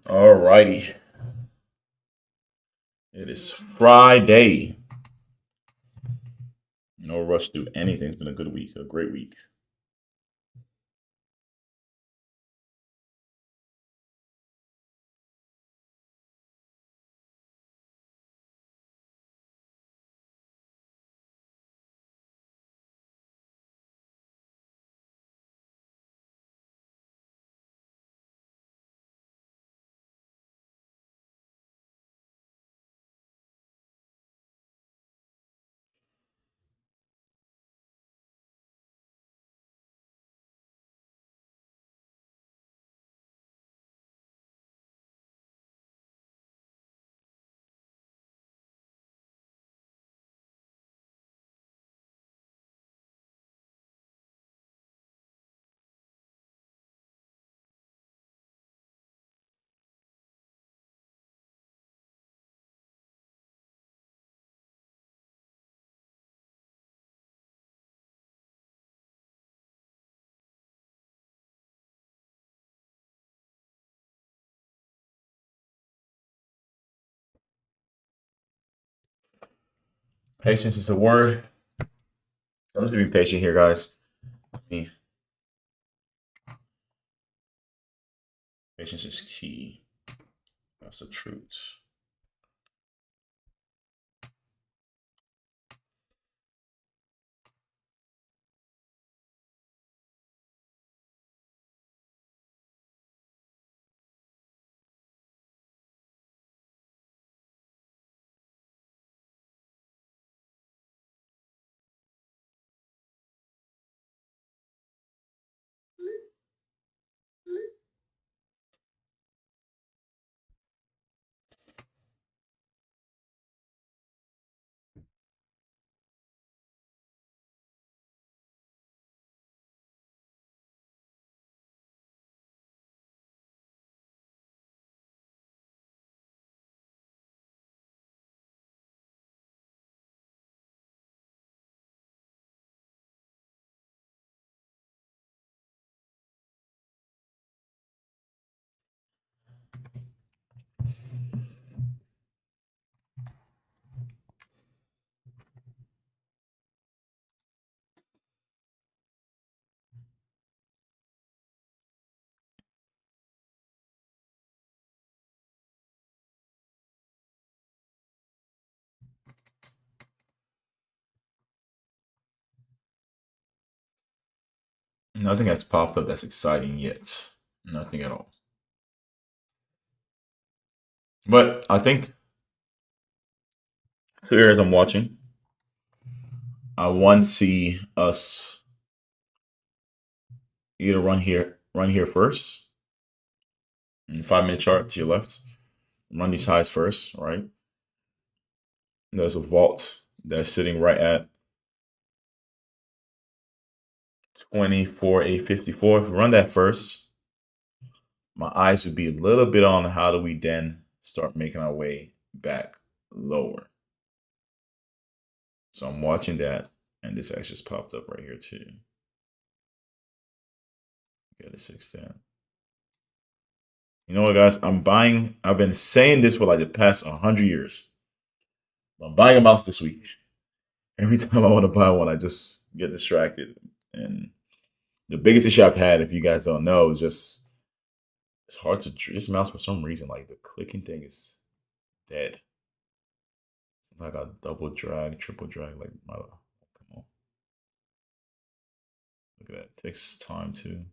All righty. It is Friday. No rush through anything. It's been a good week, a great week. Patience is a word. I'm just being patient here, guys. Me. Patience is key. That's the truth. Nothing has popped up that's exciting yet. Nothing at all. But I think two areas I'm watching. I want to see us either run here first, in 5 minute chart to your left. Run these highs first, right? There's a vault that's sitting right at 24,854. If we run that first, my eyes would be a little bit on how do we then start making our way back lower. So I'm watching that, and this actually just popped up right here too. Get a 610. You know what, guys? I'm buying. I've been saying this for like the past 100 years. I'm buying a mouse this week. Every time I want to buy one, I just get distracted. And the biggest issue I've had, if you guys don't know, is just it's hard to this mouse for some reason. Like the clicking thing is dead. It's like a double drag, triple drag. Like, come on, look at that. It takes time too.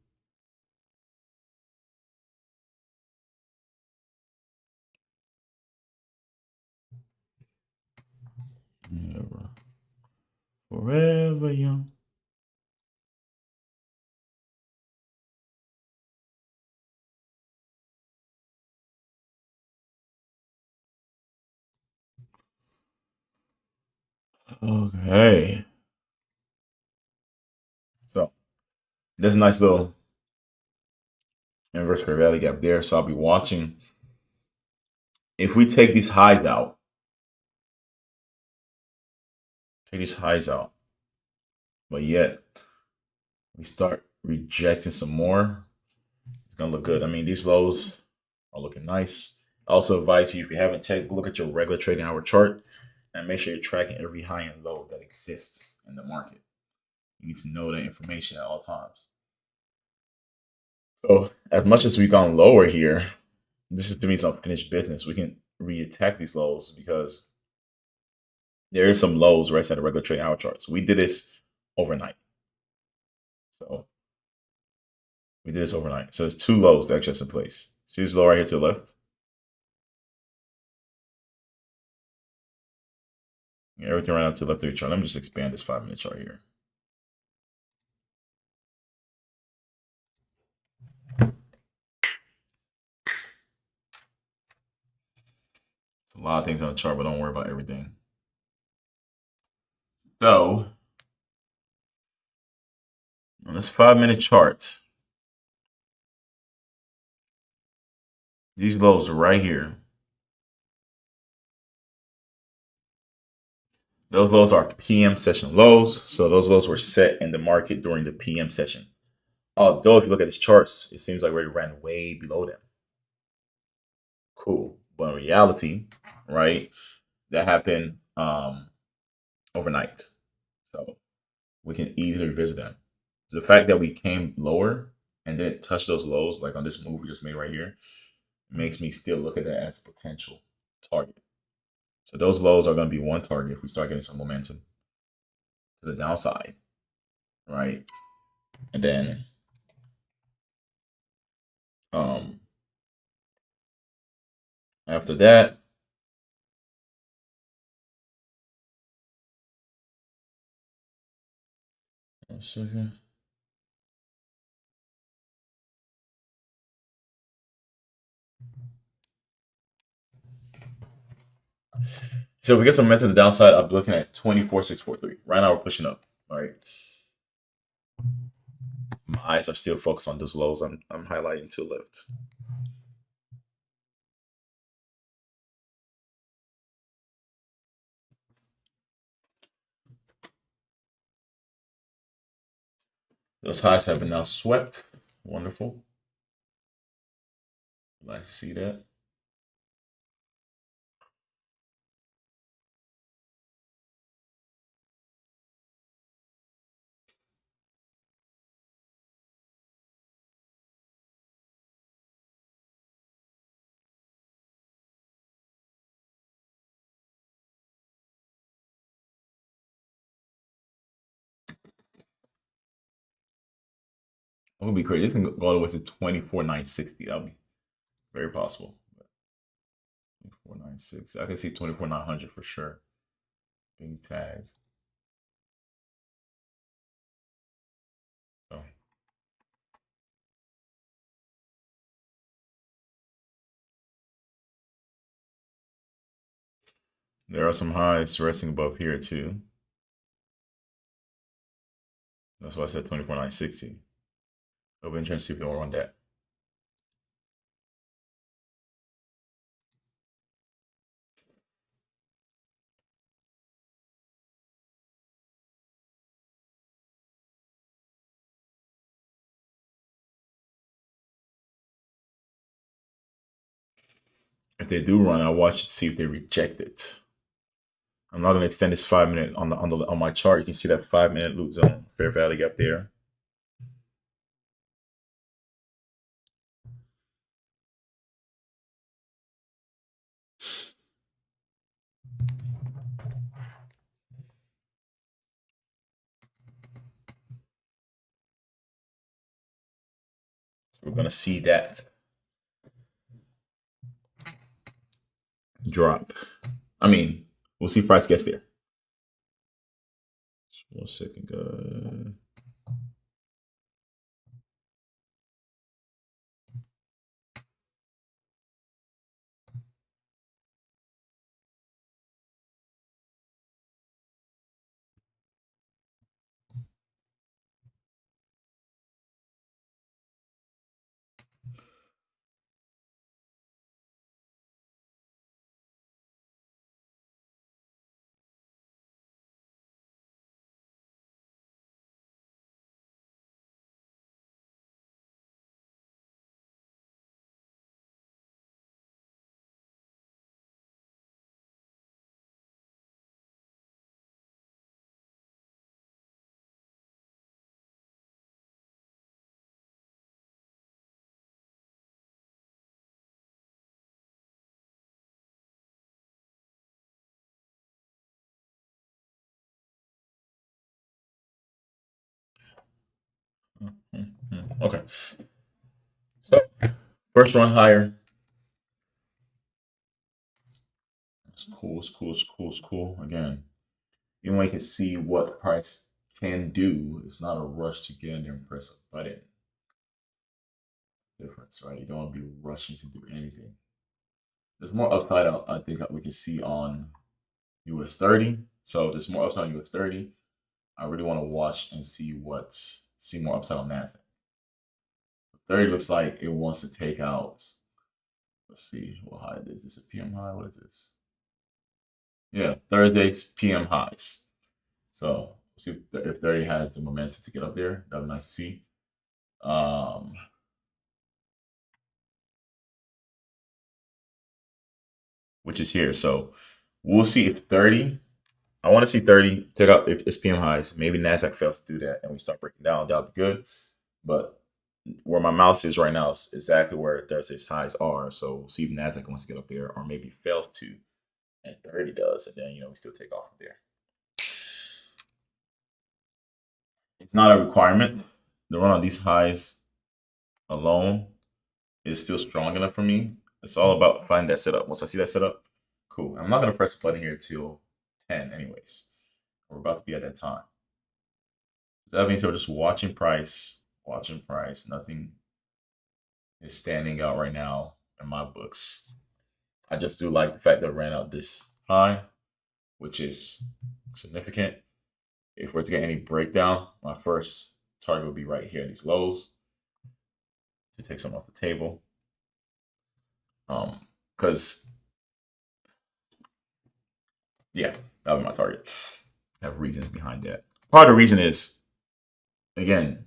Forever, forever young. Okay. So there's a nice little inverse fair value gap there. So I'll be watching. If we take these highs out, but yet we start rejecting some more, it's gonna look good. I mean, these lows are looking nice. I also advise you, if you haven't checked, look at your regular trading hour chart and make sure you're tracking every high and low that exists in the market. You need to know that information at all times. So, as much as we've gone lower here, this is to me some finished business. We can re-attack these lows because there is some lows right at the regular trading hour charts. We did this overnight. So we did this overnight. So there's two lows that just in place. See this low right here to the left? Yeah, everything right out to the left of the chart. Let me just expand this 5-minute chart here. It's a lot of things on the chart, but don't worry about everything. So on this 5-minute chart, these lows right here, those lows are PM session lows. So those lows were set in the market during the PM session. Although if you look at these charts, it seems like we ran way below them. Cool. But in reality, right, that happened overnight. So we can easily revisit them. The fact that we came lower and didn't touch those lows, like on this move we just made right here, makes me still look at that as a potential target. So those lows are going to be one target if we start getting some momentum to the downside, right? And then after that, one second. So if we get some momentum to the downside, I'm looking at 24,643. Right now we're pushing up. All right. My eyes are still focused on those lows I'm highlighting to the left. Those highs have been now swept. Wonderful. I see that. It would be crazy. This can go all the way to 24,960. That would be very possible. 24,960. I can see 24,900 for sure being tagged. So there are some highs resting above here too. That's why I said 24,960. It'll be interesting to see if they'll run that. If they do run, I'll watch to see if they reject it. I'm not going to extend this 5-minute on my chart. You can see that 5-minute loop zone, fair value up there. We're going to see that drop. I mean, we'll see if price gets there. Just 1 second, guys. Okay. So first run higher. It's cool. It's cool. It's cool. It's cool. Again, even when you can see what price can do, it's not a rush to get in there and press a button. Difference, right? You don't want to be rushing to do anything. There's more upside. I think we can see on US 30. So there's more upside on US 30. I really want to watch and see more upside on Nasdaq. 30 looks like it wants to take out. Let's see what high it is. Is this a PM high? What is this? Yeah, Thursday's PM highs. So see if 30 has the momentum to get up there. That'd be nice to see. Um, which is here. So we'll see if 30. I want to see 30 take out its PM highs. Maybe Nasdaq fails to do that and we start breaking down. That'll be good. But where my mouse is right now is exactly where Thursday's highs are. So we'll see if Nasdaq wants to get up there or maybe fails to, and 30 does, and then we still take off from there. It's not a requirement. The run on these highs alone is still strong enough for me. It's all about finding that setup. Once I see that setup, cool. I'm not gonna press the button here till 10, anyways. We're about to be at that time. That means we're just watching price, watching price. Nothing is standing out right now in my books. I just do like the fact that it ran out this high, which is significant. If we're to get any breakdown, my first target would be right here, these lows, to take some off the table. Because yeah, that would be my target. I have reasons behind that. Part of the reason is, again,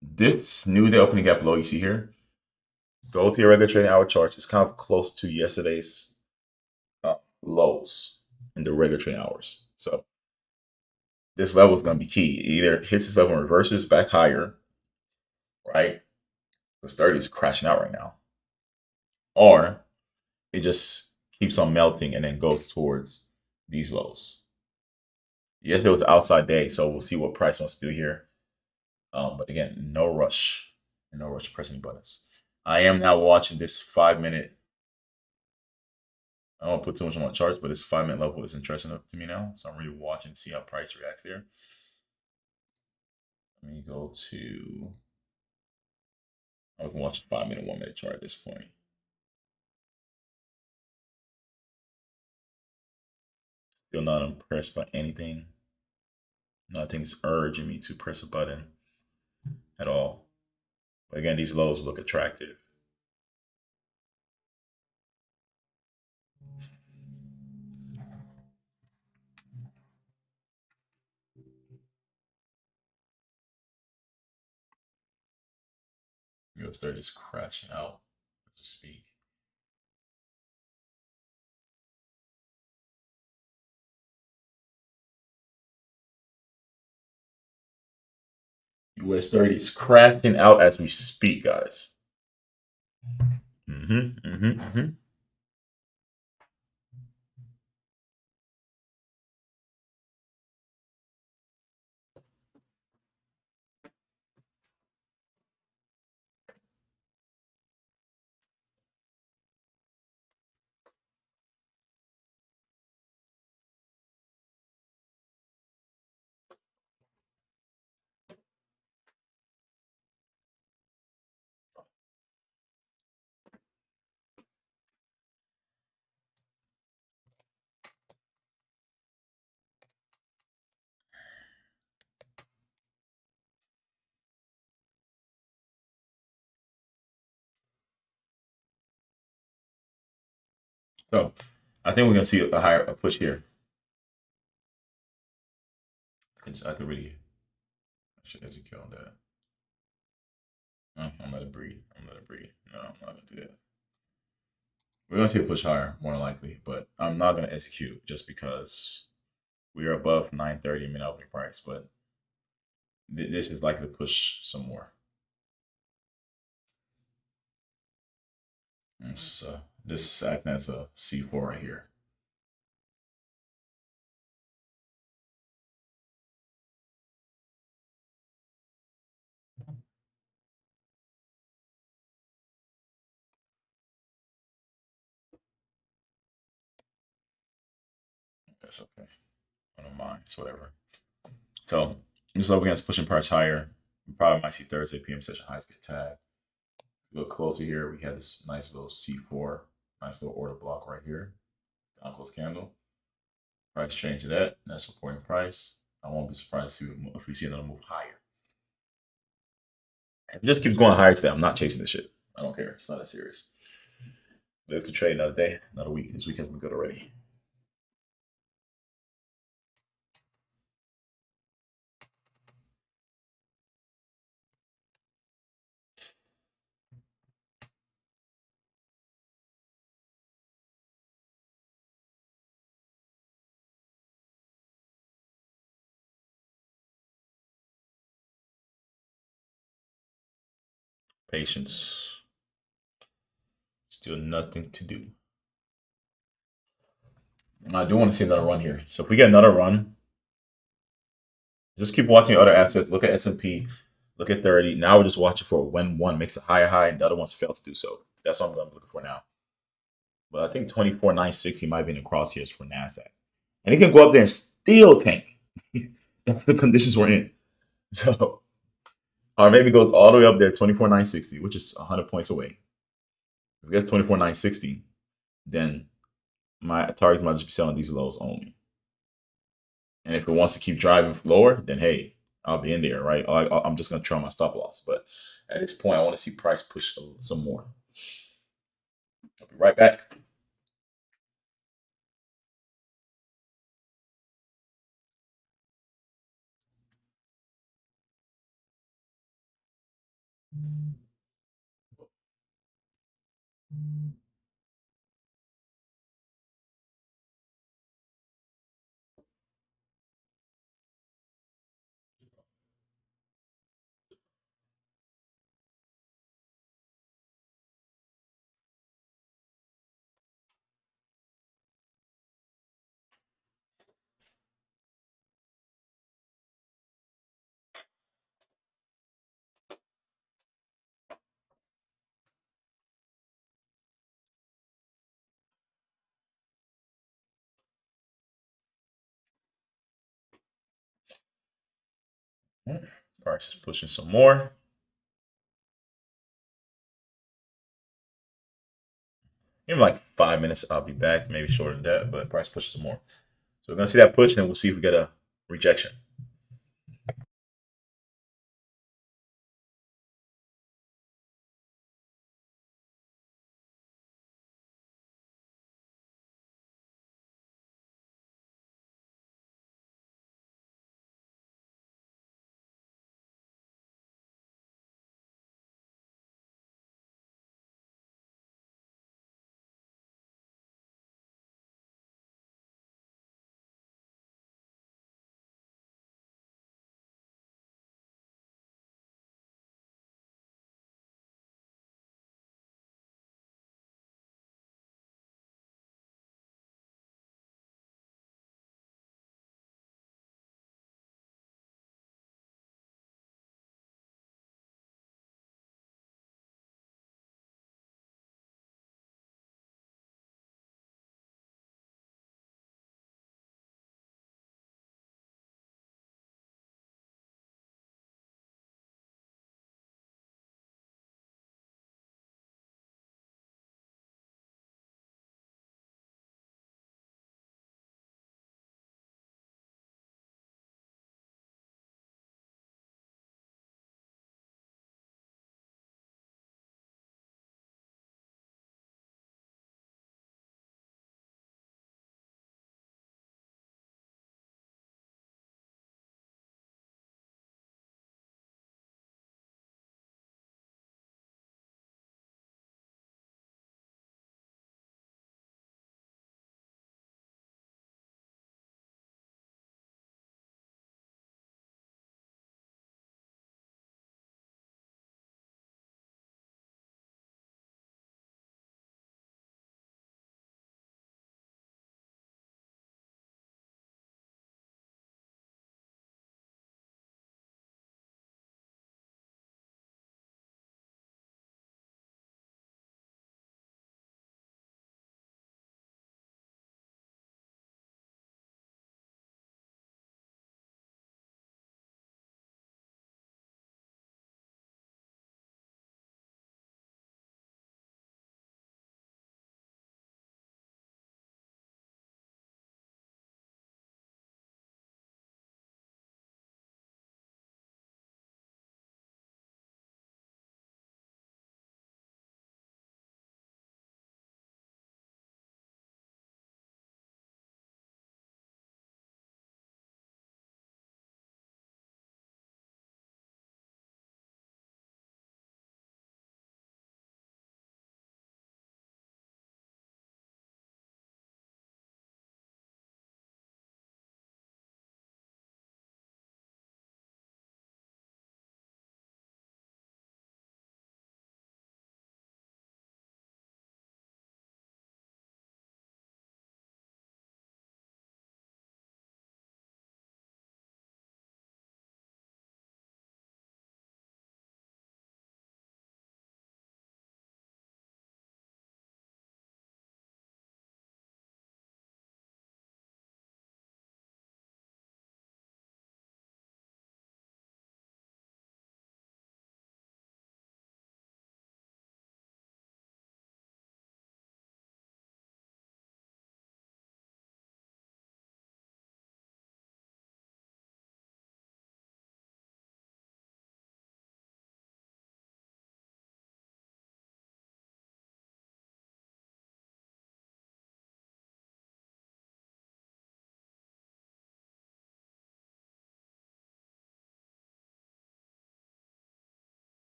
this new day opening gap low you see here, go to your regular trading hour charts. It's kind of close to yesterday's lows in the regular trading hours. So this level is going to be key. It either hits this level and reverses back higher, right? Because 30 is crashing out right now, or it just keeps on melting and then goes towards these lows. Yesterday was an outside day, so we'll see what price wants to do here. But again, no rush. No rush to press any buttons. I am now watching this 5-minute. I don't want to put too much on my charts, but this 5-minute level is interesting to me now. So I'm really watching to see how price reacts there. Let me go to. I can watch a 5-minute, 1-minute chart at this point. Still not impressed by anything. Nothing's urging me to press a button at all. But again, these lows look attractive. US 30 is crashing out as we speak. US 30 is crashing out as we speak, guys. So I think we're gonna see a push here. I could really I should execute on that. I'm gonna breathe. I'm gonna breathe. No, I'm not gonna do that. We're gonna see a push higher, more than likely, but I'm not gonna execute just because we are above 930 minute opening price. But this is likely to push some more. So this is acting as a C4 right here. That's okay. I don't mind. It's whatever. So just up against pushing price higher. We probably might see Thursday PM session highs get tagged. A little closer here, we had this nice little C4, nice little order block right here. Down close candle. Price change to that. That's supporting price. I won't be surprised to see if we see another move higher. If it just keeps going higher today, I'm not chasing this shit. I don't care. It's not that serious. Live to trade another day, another week. This week has been good already. Patience. Still nothing to do. I do want to see another run here. So if we get another run, just keep watching other assets. Look at S&P. Look at 30. Now we're just watching for when one makes a higher high and the other ones fail to do so. That's what I'm looking for now. But I think 24,960 might be in the crosshairs for Nasdaq. And it can go up there and still tank. That's the conditions we're in. So, or maybe it goes all the way up there, 24,960, which is 100 points away. If it gets 24,960, then my targets might just be selling these lows only. And if it wants to keep driving lower, then hey, I'll be in there, right? I'm just going to try my stop loss. But at this point, I want to see price push some more. I'll be right back. Price is pushing some more. In like 5 minutes, I'll be back. Maybe shorter than that, but price pushes more. So we're gonna see that push, and we'll see if we get a rejection.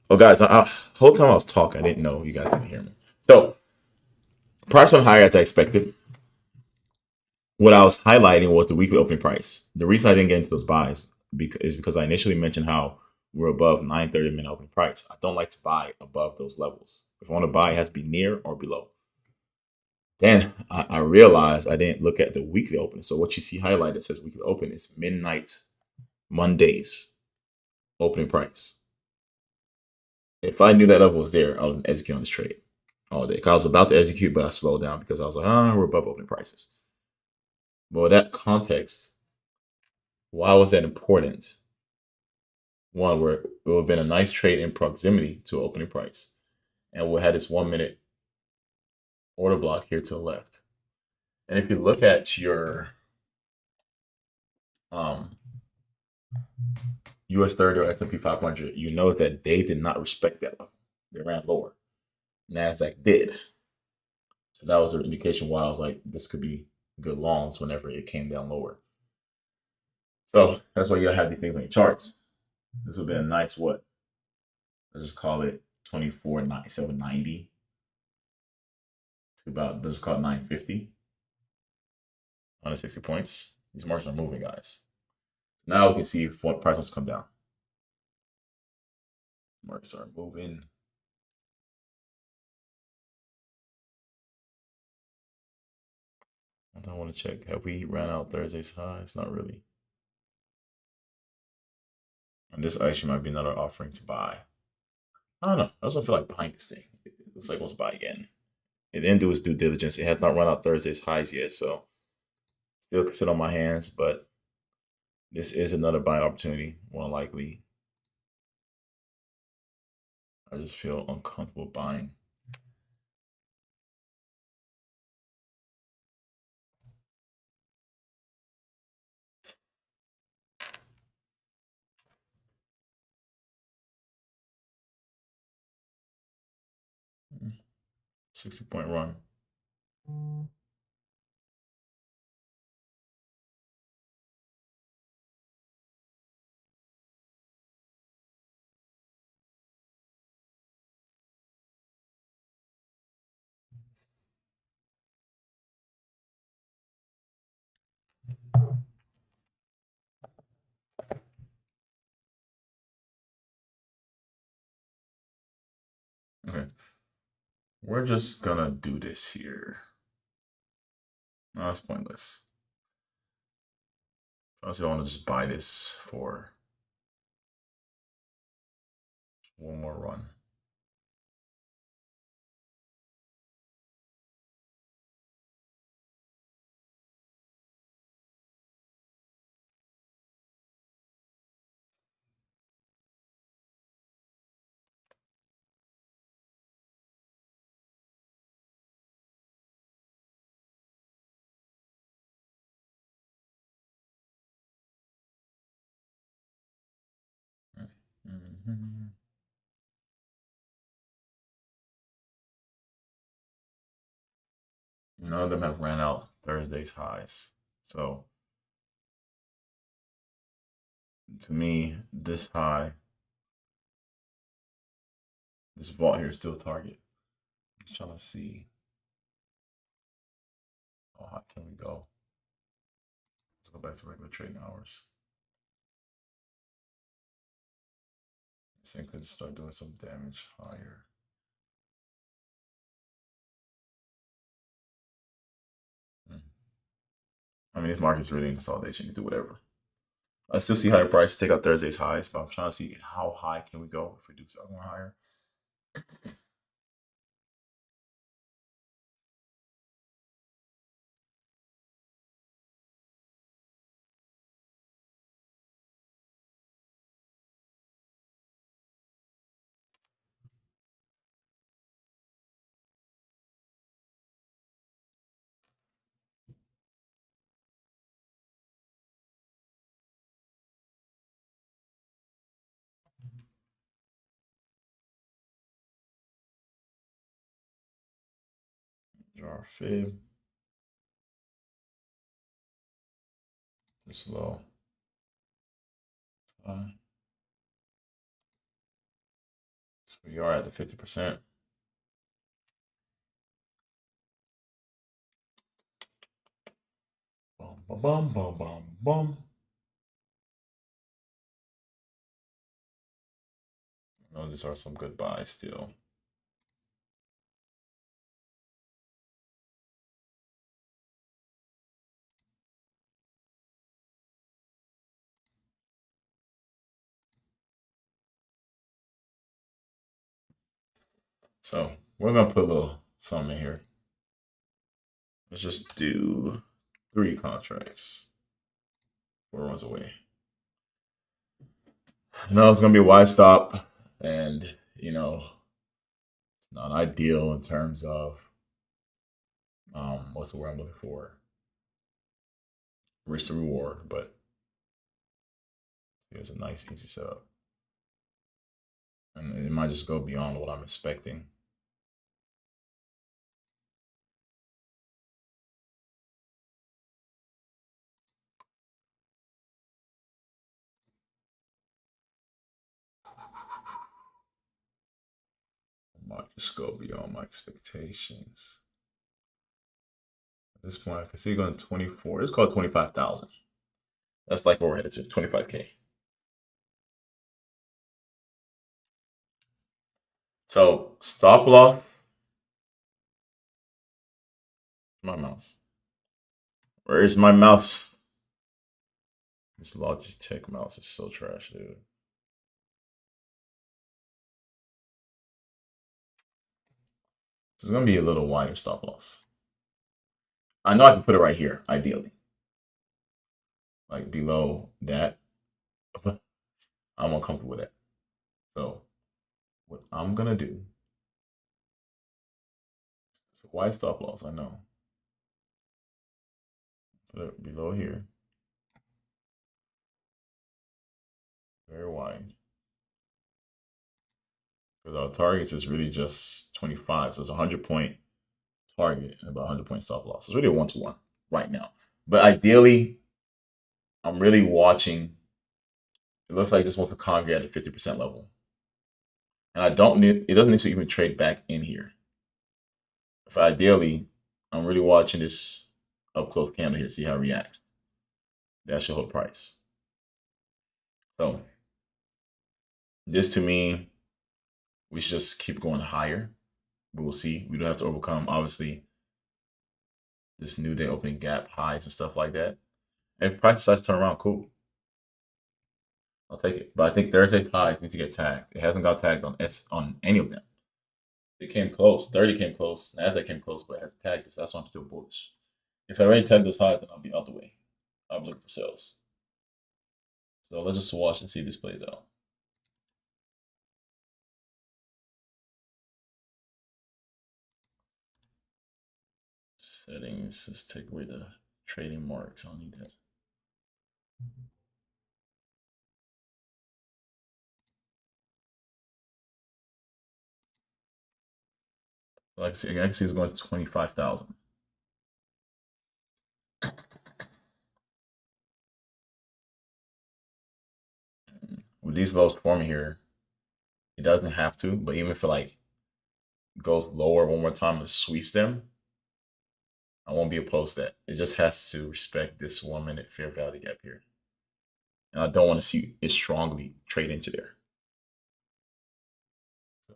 Oh, guys, whole time I was talking, I didn't know you guys couldn't hear me. So, price went higher as I expected. What I was highlighting was the weekly opening price. The reason I didn't get into those buys is because I initially mentioned how we're above 9:30 minute opening price. I don't like to buy above those levels. If I want to buy, it has to be near or below. Then I realized I didn't look at the weekly open. So what you see highlighted says weekly open is midnight Mondays opening price. If I knew that level was there, I would execute on this trade all day. 'Cause I was about to execute, but I slowed down because I was like, we're above opening prices. But with that context, why was that important? One, where it would have been a nice trade in proximity to opening price. And we'll have this 1 minute order block here to the left. And if you look at your um, US 30 or S&P 500, you know that they did not respect that level. They ran lower. Nasdaq did. So that was an indication why I was like, this could be good longs whenever it came down lower. So that's why you gotta have these things on your charts. This would be a nice what? Let's just call it 24.9790 to about, let's just call it 950. 160 points. These markets are moving, guys. Now we can see if what price wants to come down. Markets are moving. I don't want to check. Have we ran out Thursday's highs? Not really. And this actually might be another offering to buy. I don't know. I also feel like buying this thing. It looks like it wants to buy again. It didn't do its due diligence. It has not run out Thursday's highs yet, so still can sit on my hands, but this is another buying opportunity, more likely. I just feel uncomfortable buying. Mm, 60-point run. Okay. We're just gonna do this here. No, that's pointless. Honestly, I want to just buy this for one more run. Mm-hmm. None of them have ran out Thursday's highs. So to me, this high, this vault here is still a target. I'm just trying to see how high can we go. Let's go back to regular trading hours. This thing could just start doing some damage higher. Hmm. I mean, this market's really in consolidation. You can do whatever. I still see higher prices take out Thursday's highs, but I'm trying to see how high can we go if we do something more higher. Jar fib. This low. We are at the 50%. Bum, bum, bum, bum, bum, bum. Oh, these are some good buys still. So we're gonna put a little something in here. Let's just do 3 contracts. 4 runs away. No, it's gonna be a wide stop, and it's not ideal in terms of what's the word I'm looking for? Risk to reward, but it's a nice, easy setup, and it might just go beyond what I'm expecting. It might just go beyond my expectations. At this point, I can see it going 24. It's called 25,000. That's like what we're headed to 25K. So stop loss. My mouse. Where is my mouse? This Logitech mouse is so trash, dude. It's gonna be a little wider stop loss. I know I can put it right here, ideally, like below that. But I'm uncomfortable with that. So what I'm gonna do? It's a wide stop loss. I know. Put it below here. Very wide. Because our targets is really just 25. So it's a 100-point target and about 100-point stop loss. It's really a 1-to-1 right now. But ideally, I'm really watching. It looks like it just wants to congregate at the 50% level. And I don't need, it doesn't need to even trade back in here. If ideally, I'm really watching this up close candle here, see how it reacts. That should hold price. So this to me, we should just keep going higher. But we'll see. We don't have to overcome, obviously, this new day opening gap highs and stuff like that. And if price decides to turn around, cool. I'll take it. But I think Thursday's highs need to get tagged. It hasn't got tagged on any of them. It came close. 30 came close. Nasdaq came close, but it hasn't tagged us. That's why I'm still bullish. If I already tagged those highs, then I'll be out the way. I'll be looking for sales. So let's just watch and see if this plays out. Settings. Let's take away the trading marks. I don't need that. Like I can see it's going to 25,000. With these lows forming here, it doesn't have to, but even if it like goes lower one more time and sweeps them, I won't be opposed to that. It just has to respect this 1 minute fair value gap here. And I don't want to see it strongly trade into there. So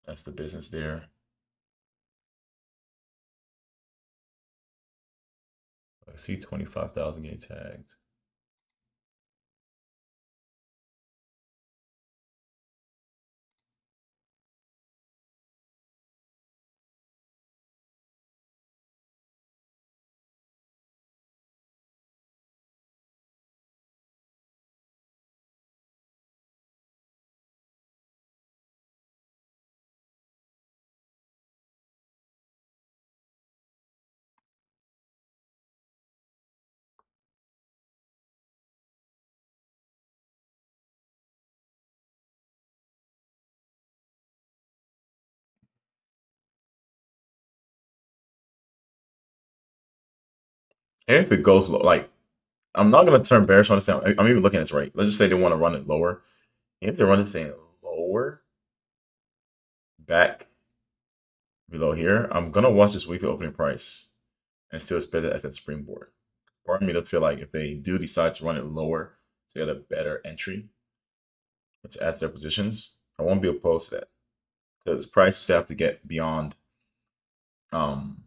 that's the business there. I see 25,000 getting tagged. And if it goes low, like I'm not gonna turn bearish on this. I'm even looking at this right. Let's just say they want to run it lower. If they run this thing lower, back below here, I'm gonna watch this weekly opening price and still expect it at that springboard. Part of me does feel like if they do decide to run it lower to get a better entry, to add to their positions, I won't be opposed to that because price still have to get beyond um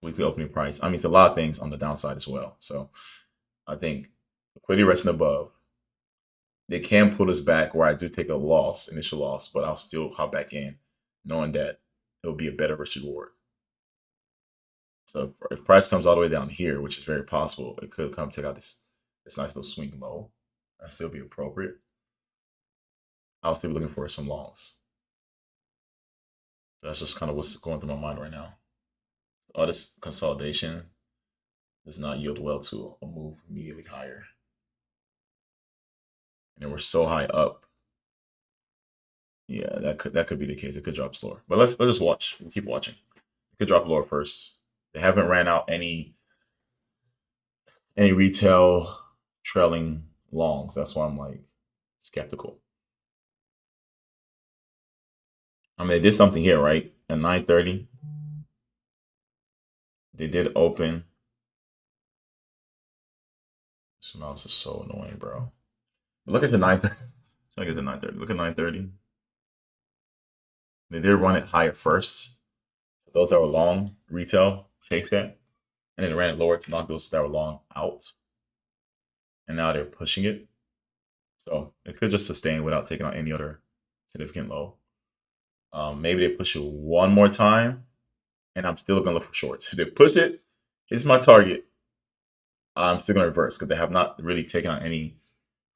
weekly opening price. I mean, it's a lot of things on the downside as well. So I think liquidity resting above. They can pull us back where I do take a loss, initial loss, but I'll still hop back in, knowing that it will be a better risk reward. So if price comes all the way down here, which is very possible, it could come take out this nice little swing low and still be appropriate. I'll still be looking for some longs. That's just kind of what's going through my mind right now. All this consolidation does not yield well to a move immediately higher. And then we're so high up. Yeah, that could be the case. It could drop slower. But let's just watch. We'll keep watching. It could drop lower first. They haven't ran out any retail trailing longs. That's why I'm like skeptical. I mean, they did something here, right? At 9:30, they did open. This mouse is so annoying, bro. Look at the 9:30. Look at the 9:30. Look at 9:30. They did run it higher first. So those that were long retail chase that, and then ran it lower to knock those that were long out. And now they're pushing it. So it could just sustain without taking out any other significant low. Maybe they push it one more time, and I'm still gonna look for shorts. If they push it, it's my target. I'm still gonna reverse because they have not really taken on any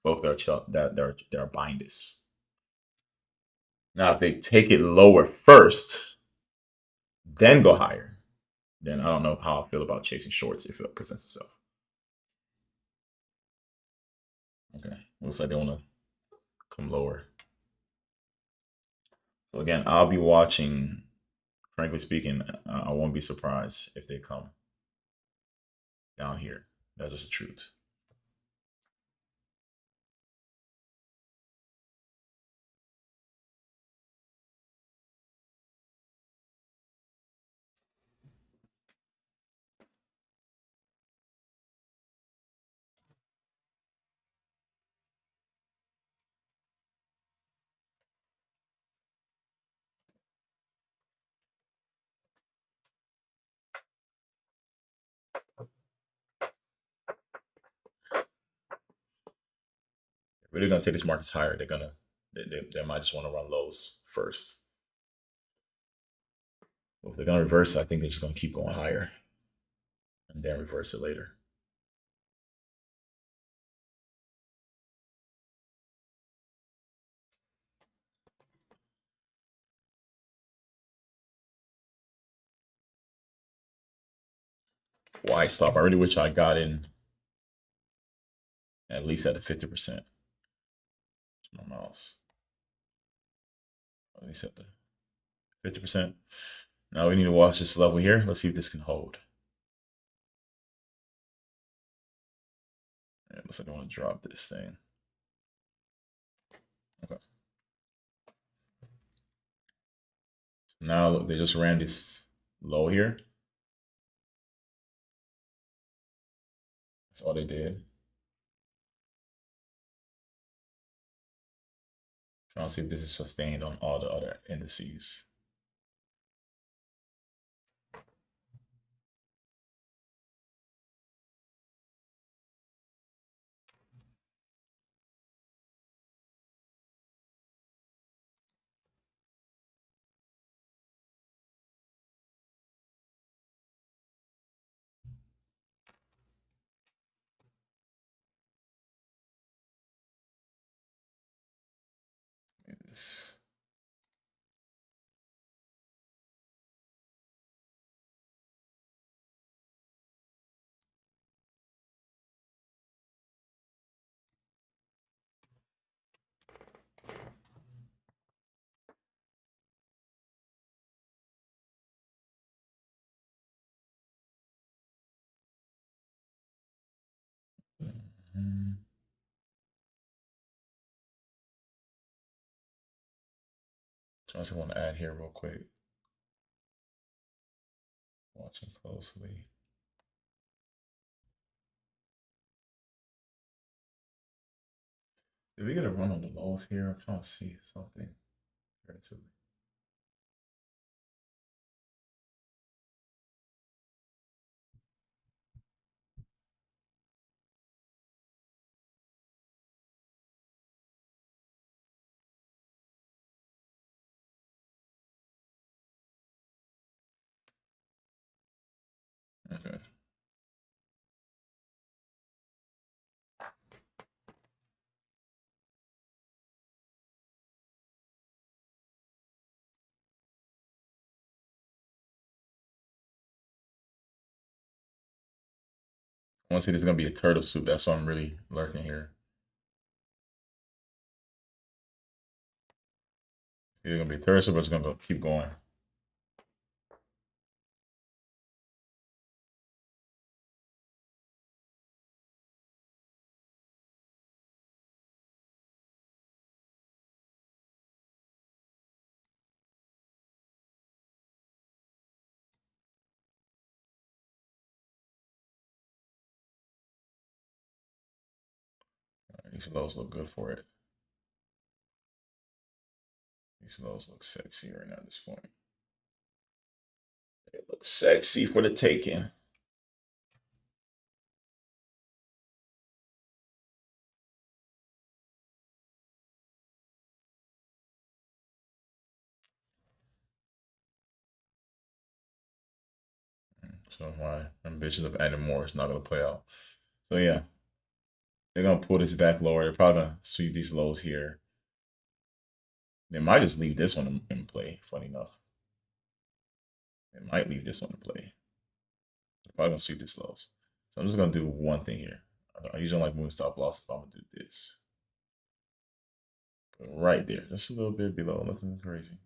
folks that are buying this. Now, if they take it lower first, then go higher, then I don't know how I feel about chasing shorts if it presents itself. Okay, looks like they want to come lower. So again, I'll be watching. Frankly speaking, I won't be surprised if they come down here. That's just the truth. If they're gonna take these markets higher, they might just want to run lows first. If they're gonna reverse, I think they're just gonna keep going higher and then reverse it later. Why stop? I really wish I got in at least at a 50%. My mouse. At least at the 50%. Now we need to watch this level here. Let's see if this can hold. It looks like I want to drop this thing. Okay. Now they just ran this low here. That's all they did. Trying to see if this is sustained on all the other indices. This. Mhm. I just want to add here real quick. Watching closely. Did we get a run on the lows here? I'm trying to see something. Relatively. Okay. I want to see this is gonna be a turtle soup. That's why I'm really lurking here. It's gonna be a turtle soup, but it's gonna go, keep going. These lows look good for it. These lows look sexy right now at this point. They look sexy for the taking. So my ambitions of adding more is not gonna play out. So yeah, they're gonna pull this back lower. They're probably gonna sweep these lows here. They might just leave this one in play. Funny enough, they might leave this one in play. They're probably gonna sweep these lows. So I'm just gonna do one thing here. I usually don't like moving stop losses, but I'm gonna do this. But right there, just a little bit below, nothing crazy.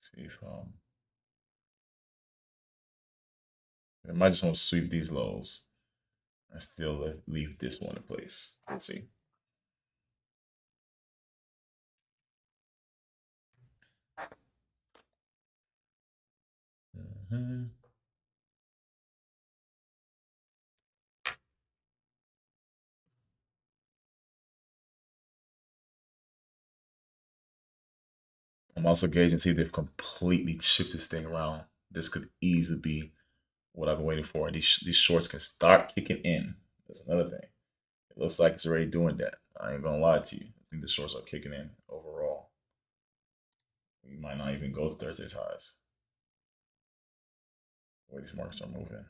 See if I might just want to sweep these lows and still leave this one in place. We'll see. Mhm. I'm also gauging see if they've completely shifted this thing around. This could easily be what I've been waiting for. And these shorts can start kicking in. That's another thing. It looks like it's already doing that. I ain't gonna lie to you. I think the shorts are kicking in overall. We might not even go to Thursday's highs. The way these markets are moving.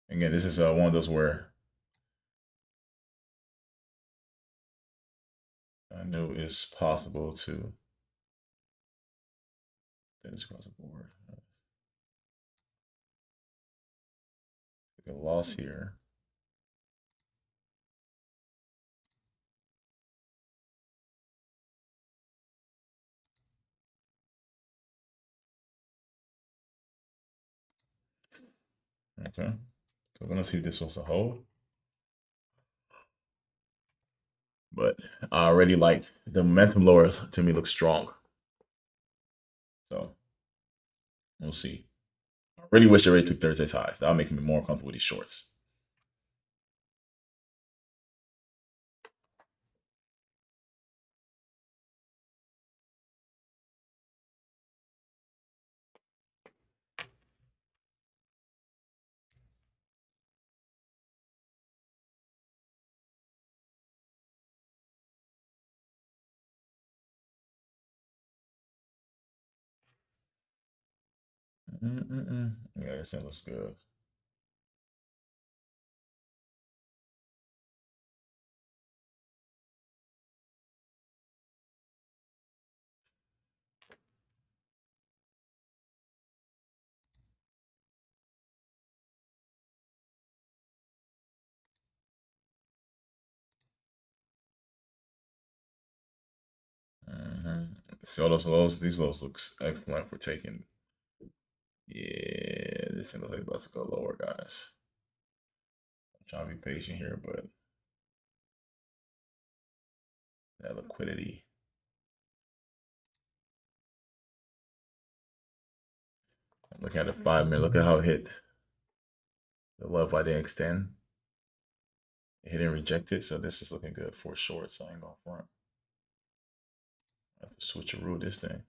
Again, this is one of those where I know it's possible to finish across the board. Take a loss here. Okay. So we're gonna see if this was a hold. But I already like the momentum lower to me looks strong. So we'll see. I really wish they already took Thursday's highs. That'll make me more comfortable with these shorts. Yeah, this thing looks good. See all those lows? These lows looks excellent for taking. Yeah, this thing looks like it's about to go lower, guys. Trying to be patient here, but that liquidity. Look at the 5 minute. Look at how it hit the level I didn't extend. It hit and rejected, so this is looking good for short. So I ain't going front. I have to switcheroo this thing.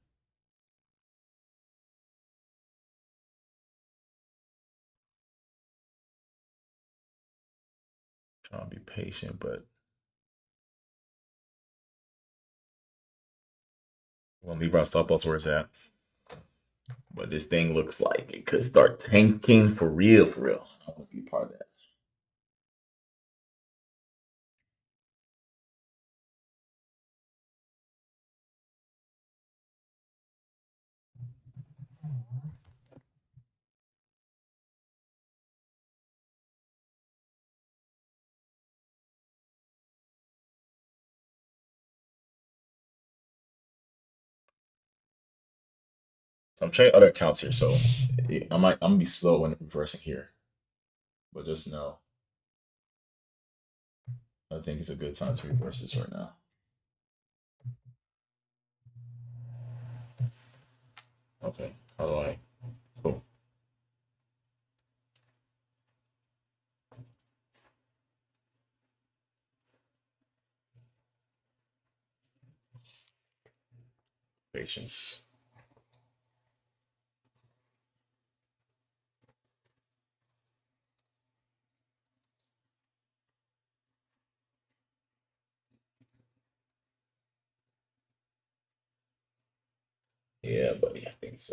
Trying to be patient, but we're gonna leave our stop loss where it's at. But this thing looks like it could start tanking for real, for real. I want to be part of that. So I'm trading other accounts here, so I'm gonna be slow when reversing here. But just know, I think it's a good time to reverse this right now. Okay, how do I? Cool. Patience. Yeah, buddy, I think it's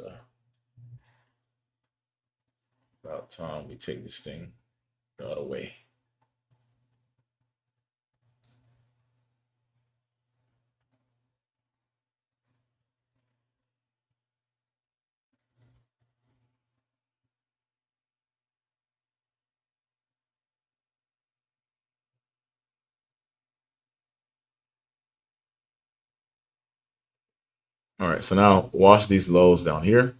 about time we take this thing out of the way. All right, so now watch these lows down here.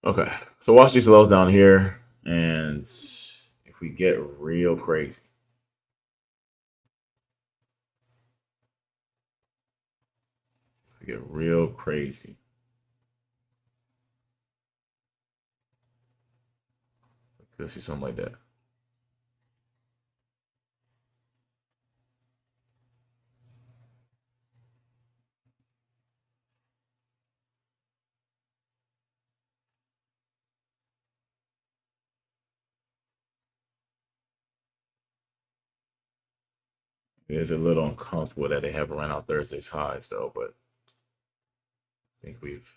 Okay, so watch these lows down here, and if we get real crazy, could see something like that. It is a little uncomfortable that they haven't run out Thursday's highs though, but I think we've